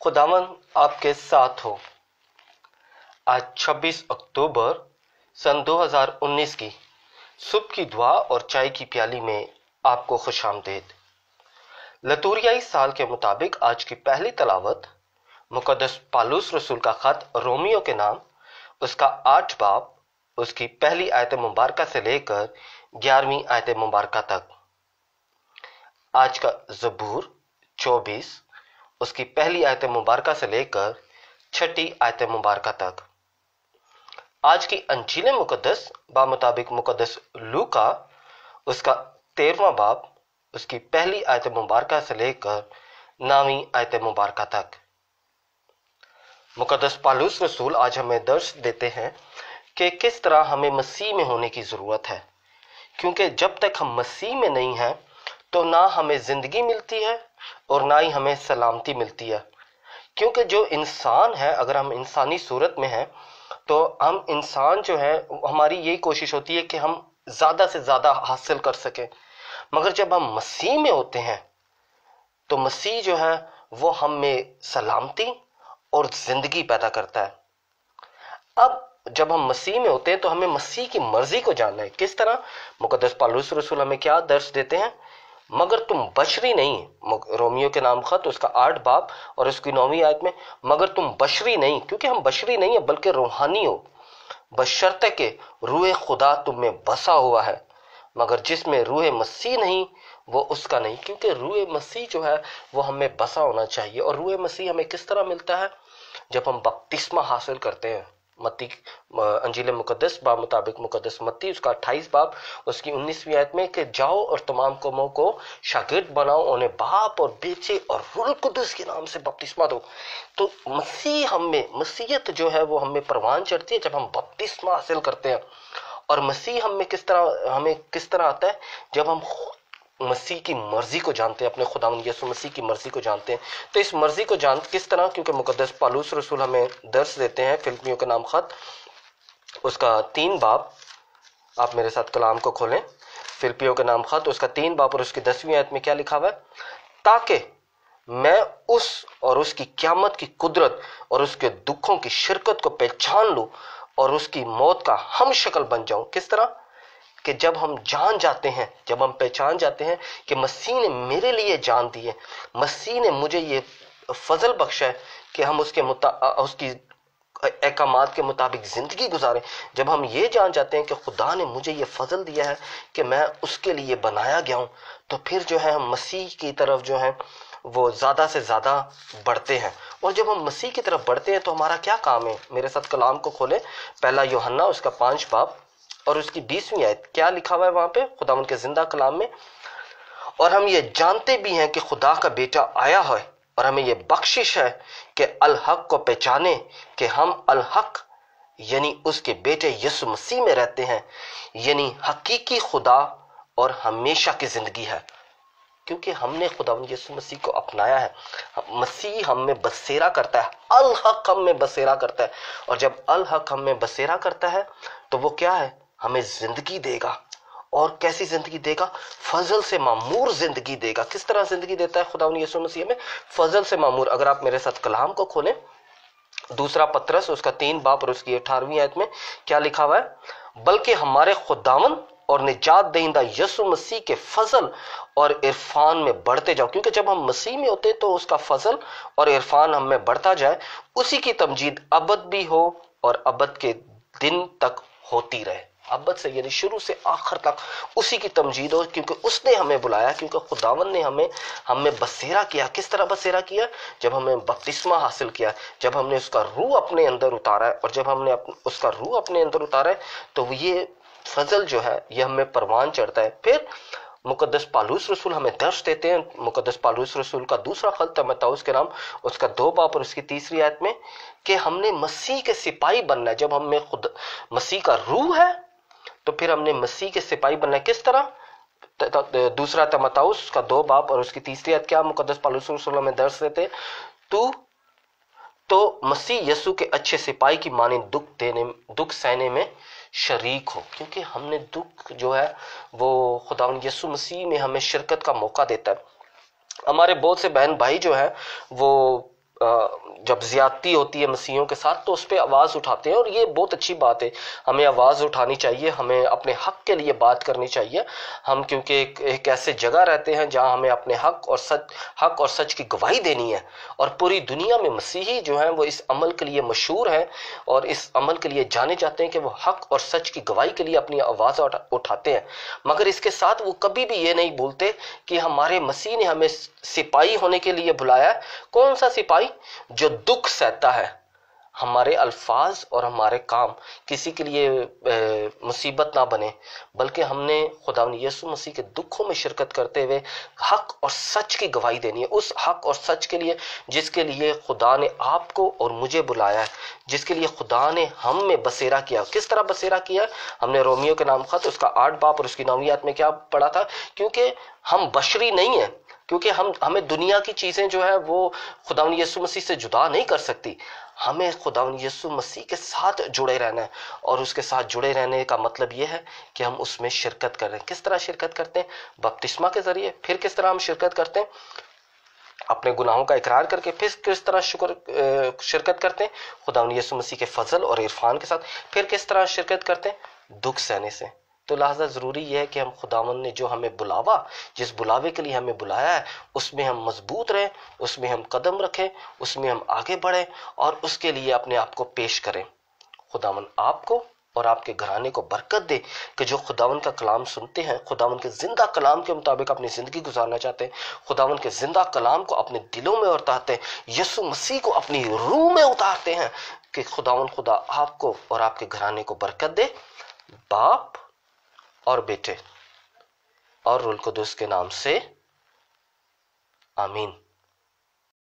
खुदावन आपके साथ हो। आज 26 अक्टूबर सन 2019 की सुबह की दुआ और चाय की प्याली में आपको खुशामदीद। लतूरियाई साल के मुताबिक आज की पहली तलावत मुकद्दस पालूस रसूल का खत रोमियो के नाम उसका 8 बाब उसकी पहली आयत मुबारका से लेकर 11वीं आयत मुबारका तक। आज का ज़बूर 24 उसकी पहली आयत मुबारका से लेकर 6ठी आयत मुबारका तक। आज की अंजील मुकद्दस बा मुताबिक मुकद्दस लूका उसका 13वां बाब उसकी पहली आयत मुबारका से लेकर 9वीं आयत मुबारका तक। मुकद्दस पालूस रसूल आज हमें दर्श देते हैं कि किस तरह हमें मसीह में होने की जरूरत है, क्योंकि जब तक हम मसीह में नहीं हैं तो ना हमें जिंदगी मिलती है और ना ही हमें सलामती मिलती है। क्योंकि जो इंसान है, अगर हम इंसानी सूरत में हैं तो हम इंसान जो है हमारी यही कोशिश होती है कि हम ज्यादा से ज्यादा हासिल कर सकें, मगर जब हम मसीह में होते हैं तो मसीह जो है वो हम में सलामती और जिंदगी पैदा करता है। अब जब हम मसीह में होते हैं तो हमें मसीह की मर्जी को जानना है। किस तरह? मुकद्दस पालूस रसूल हमें क्या दर्श देते हैं? मगर तुम बशरी नहीं, रोमियो के नाम खत उसका 8 बाब और उसकी 9वीं आयत में, मगर तुम बशरी नहीं, क्योंकि हम बशरी नहीं है बल्कि रूहानी हो, बशर्ते के रूह खुदा तुम में बसा हुआ है। मगर जिसमें रूह मसीह नहीं वो उसका नहीं, क्योंकि रूह मसीह जो है वो हमें बसा होना चाहिए। और रूह मसीह हमें किस तरह मिलता है? जब हम बपतिस्मा हासिल करते हैं। मत्ती अंजील मुकद्दस बा मुताबिक मुकद्दस मत्ती उसका 28 बाब उसकी 19वीं आयत में कि जाओ और तमाम कौमों को शागिर्द बनाओ, उन्हें बाप और बेटे और रूह कुदस के नाम से बपतिस्मा दो। तो मसीह हमें, मसीहत जो है वो हमें परवान चढ़ती है जब हम बपतिस्मा हासिल करते हैं। और मसीह हमें किस तरह आता है? जब हम मसीह की मर्जी को जानते हैं, अपने खुदावंद यीशु मसीह की मर्जी को जानते हैं। तो इस मर्जी को जान किस तरह? क्योंकि मुकद्दस पालूस रसूल हमें दर्श देते हैं फिलिपियों के नाम खत उसका 3 बाब। आप मेरे साथ कलाम को खोलें। फिलिपियों के नाम खत उसका 3 बाब और उसकी 10वीं आयत में क्या लिखा हुआ है? ताकि मैं उस और उसकी क़यामत की कुदरत और उसके दुखों की शिरकत को पहचान लूं और उसकी मौत का हम शक्ल बन जाऊं। किस तरह? कि जब हम जान जाते हैं, जब हम पहचान जाते हैं कि मसीह ने मेरे लिए जान दी है, मसीह ने मुझे ये फजल बख्शा है कि हम उसकी अहकामात के मुताबिक जिंदगी गुजारें। जब हम ये जान जाते हैं कि खुदा ने मुझे ये फजल दिया है कि मैं उसके लिए बनाया गया हूं, तो फिर जो है हम मसीह की तरफ जो है वो ज्यादा से ज्यादा बढ़ते हैं। और जब हम मसीह की तरफ बढ़ते हैं तो हमारा क्या काम है? मेरे साथ कलाम को खोले। पहला यूहन्ना उसका 5 बाब और उसकी 20वीं आयत। क्या लिखा हुआ है वहां पे खुदावंद के जिंदा कलाम में? और हम ये जानते भी हैं कि खुदा का बेटा आया है और हमें ये बख्शिश है कि अल हक को पहचाने कि हम अल हक यानी उसके बेटे यीशु मसीह में रहते हैं, यानी हकीकी खुदा और हमेशा की जिंदगी है। क्योंकि हमने खुदावंद यीशु मसीह को अपनाया है। मसीह हम में बसेरा करता है, अल हक हम में बसेरा करता है। और जब अल हक हम में बसेरा करता है तो वो क्या है? हमें जिंदगी देगा। और कैसी जिंदगी देगा? फजल से मामूर जिंदगी देगा। किस तरह जिंदगी देता है खुदावंद यीशु मसीह में? फजल से मामूर। अगर आप मेरे साथ कलाम को खोलें, दूसरा पत्रस उसका 3 बाब और उसकी 18वीं आयत में क्या लिखा हुआ है? बल्कि हमारे खुदावंद और निजात दहिंदा यीशु मसीह के फजल और इरफान में बढ़ते जाओ। क्योंकि जब हम मसीह में होते तो उसका फजल और इरफान हम में बढ़ता जाए, उसी की तमजीद अबद भी हो और अबद के दिन तक होती रहे। अबद से यानी शुरू से आखिर तक उसी की तमजीद हो, क्योंकि उसने हमें बुलाया, क्योंकि खुदावन ने हमें बसेरा किया। किस तरह बसेरा किया? जब हमने बपतिस्मा हासिल किया, जब हमने उसका रूह अपने अंदर उतारा है। और जब हमने उसका रूह अपने अंदर उतारा है तो ये फजल जो है ये हमें परवान चढ़ता है। फिर मुकद्दस पालूस रसूल हमें दर्श देते हैं। मुकद्दस पालूस रसूल का दूसरा खत तीमुथियुस के नाम उसका 2 बाब और उसकी 3री आयत में कि हमने मसीह के सिपाही बनना है। जब हमें खुद मसीह का रूह है तो फिर हमने मसीह के सिपाही बनना है। किस तरह? दूसरा तीमुथियुस का 2 बाब और उसकी 3री आयत क्या मुकद्दस पालूस रसूल हमें दर्श देते हैं? तू तो मसीह यीशु के अच्छे सिपाही की माने दुख सहने में शरीक हो। क्योंकि हमने दुख जो है वो खुदावंद यीशु मसीह में हमें शिरकत का मौका देता है। हमारे बहुत से बहन भाई जो है वो जब ज्यादती होती है मसीहों के साथ तो उस पर आवाज़ उठाते हैं, और ये बहुत अच्छी बात है। हमें आवाज़ उठानी चाहिए, हमें अपने हक के लिए बात करनी चाहिए। हम क्योंकि एक ऐसे जगह रहते हैं जहां हमें अपने हक और सच की गवाही देनी है, और पूरी दुनिया में मसीही जो हैं वो इस अमल के लिए मशहूर हैं और इस अमल के लिए जाने जाते हैं कि वो हक और सच की गवाही के लिए अपनी आवाज़ उठाते हैं। मगर इसके साथ वो कभी भी ये नहीं बोलते कि हमारे मसीह ने हमें सिपाही होने के लिए बुलाया है। कौन सा सिपाही? जो दुख सहता है। हमारे अल्फाज और हमारे काम किसी के लिए मुसीबत ना बने, बल्कि हमने खुदावंद यीशु मसीह के दुखों में शिरकत करते हुए हक और सच की गवाही देनी है, उस हक और सच के लिए जिसके लिए खुदा ने आपको और मुझे बुलाया है, जिसके लिए खुदा ने हम में बसेरा किया। किस तरह बसेरा किया? हमने रोमियो के नाम खत उसका 8 बाब और उसकी 9वीं आयत में क्या पढ़ा था? क्योंकि हम बशरी नहीं है, क्योंकि हमें दुनिया की चीजें जो है वो खुदावंद यीशु मसीह से जुदा नहीं कर सकती। हमें खुदावंद यीशु मसीह के साथ जुड़े रहना है, और उसके साथ जुड़े रहने का मतलब यह है कि हम उसमें शिरकत कर रहे हैं। किस तरह शिरकत करते हैं? बपतिस्मा के जरिए। फिर किस तरह हम शिरकत करते हैं? अपने गुनाहों का इकरार करके। फिर किस तरह शिरकत करते हैं? खुदावंद यीशु मसीह के फजल और इरफान के साथ। फिर किस तरह शिरकत करते हैं? दुख सहने से। तो लिहाजा ज़रूरी यह है कि हम खुदावंद ने जो हमें बुलावा, जिस बुलावे के लिए हमें बुलाया है, उसमें हम मजबूत रहें, उसमें हम कदम रखें, उसमें हम आगे बढ़ें और उसके लिए अपने आप को पेश करें। खुदावंद आपको और आपके घराने को बरकत दे कि जो खुदावंद का कलाम सुनते हैं, खुदावंद के जिंदा कलाम के मुताबिक अपनी ज़िंदगी गुजारना चाहते हैं, खुदावंद के जिंदा कलाम को अपने दिलों में उतारते हैं, यीशु मसीह को अपनी रूह में उतारते हैं, कि खुदावंद खुदा आपको और आपके घराने को बरकत दे। बाप और बेटे और रूल कुदूस के नाम से आमीन।